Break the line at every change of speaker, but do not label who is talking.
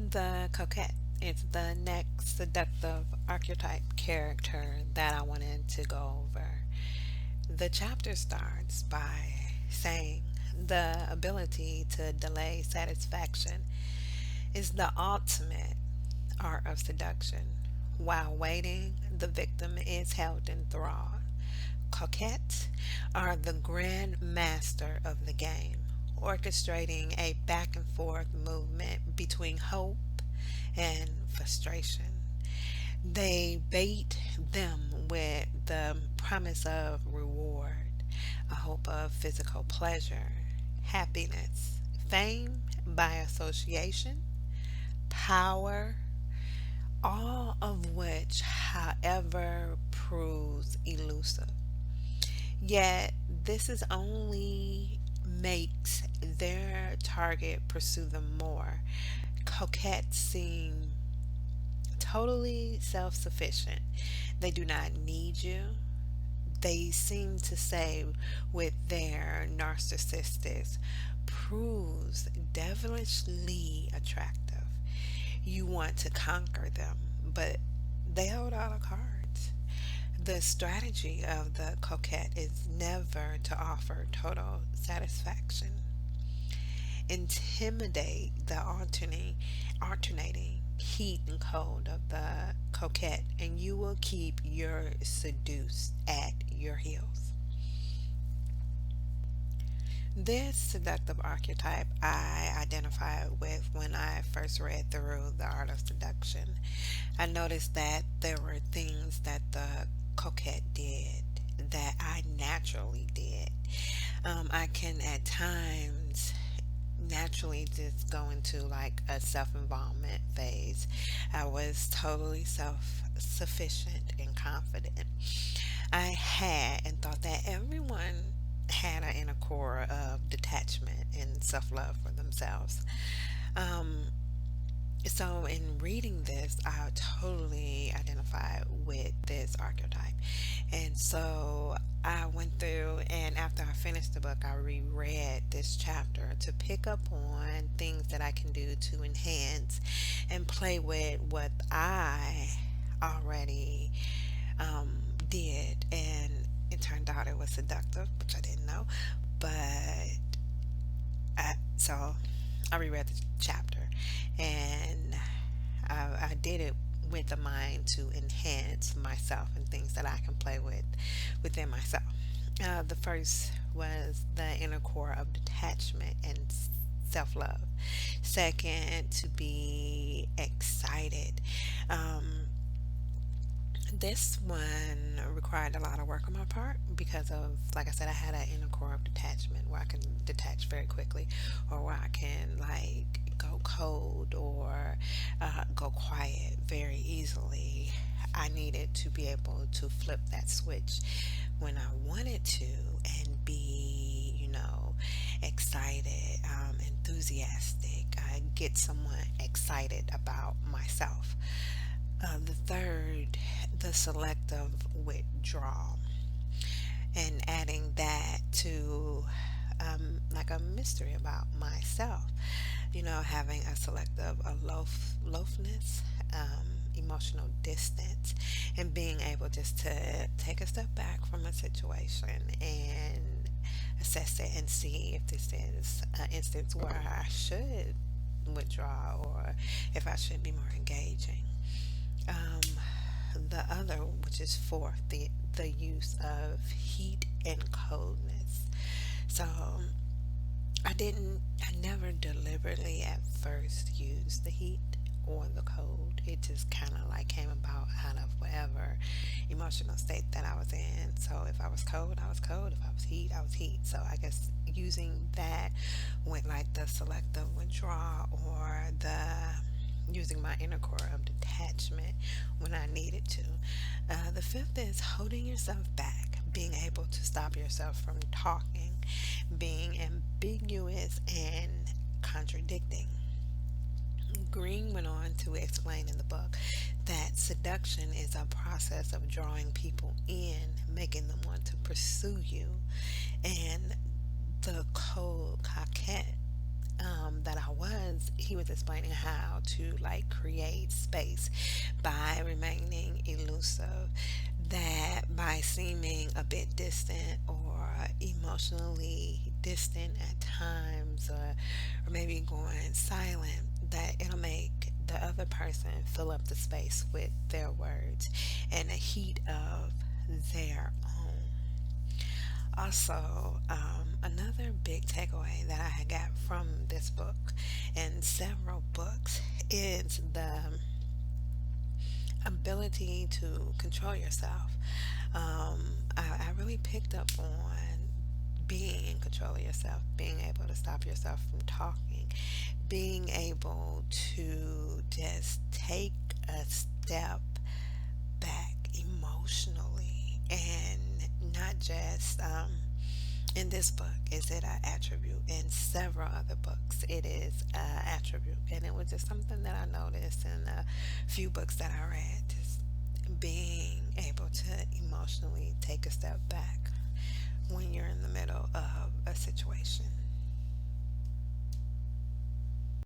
The Coquette is the next seductive archetype character that I wanted to go over. The chapter starts by saying the ability to delay satisfaction is the ultimate art of seduction. While waiting, the victim is held in thrall. Coquettes are the grand master of the game, orchestrating a back and forth movement between hope and frustration. They bait them with the promise of reward, a hope of physical pleasure, happiness, fame by association, power, all of which, however, proves elusive. Yet, this is only makes their target pursue them more. Coquettes seem totally self sufficient. They do not need you. They seem to say with their narcissistic proves devilishly attractive. You want to conquer them, but they hold all the cards. The strategy of the coquette is never to offer total satisfaction. Intimidate the alternating heat and cold of the coquette, and you will keep your seduced at your heels. This seductive archetype I identified with when I first read through The Art of Seduction. I noticed that there were things that the coquette did that I naturally did. I can at times naturally just go into like a self involvement phase. I was totally self sufficient and confident. I had and thought that everyone had an inner core of detachment and self love for themselves. Um, so, in reading this, I totally identified with this archetype. And so I went through, and after I finished the book, I reread this chapter to pick up on things that I can do to enhance and play with what I already did. And it turned out it was seductive, which I didn't know. But so I reread the chapter, and I did it with the mind to enhance myself and things that I can play with within myself. The first was the inner core of detachment and self love. Second, to be excited. Um, this one required a lot of work on my part because of, like I said, I had an inner core of detachment where I can detach very quickly, or where I can like go cold or go quiet very easily. I needed to be able to flip that switch when I wanted to and be, excited, enthusiastic. I get someone excited about myself. The third, the selective withdrawal, and adding that to like a mystery about myself. Having a selective aloofness, emotional distance, and being able just to take a step back from a situation and assess it and see if this is an instance where I should withdraw or if I should be more engaging. Um, the other, which is fourth, the use of heat and coldness. So I never deliberately at first used the heat or the cold. It just kind of like came about out of whatever emotional state that I was in. So if I was cold, I was cold. If I was heat, I was heat. So I guess using that with like the selective withdrawal or the using my inner core of detachment when I needed to. The fifth is holding yourself back, being able to stop yourself from talking, being ambiguous and contradicting. Green went on to explain in the book that seduction is a process of drawing people in, making them want to pursue you, and the cold coquette that I was, he was explaining how to like create space by remaining elusive, that by seeming a bit distant or emotionally distant at times, or maybe going silent, that it'll make the other person fill up the space with their words and the heat of their own. Also, another big takeaway that I had got from this book and several books is the ability to control yourself. I really picked up on being in control of yourself, being able to stop yourself from talking, being able to just take a step back emotionally, and not just in this book is it an attribute. In several other books it is an attribute, and it was just something that I noticed in a few books that I read, just being able to emotionally take a step back when you're in the middle of a situation.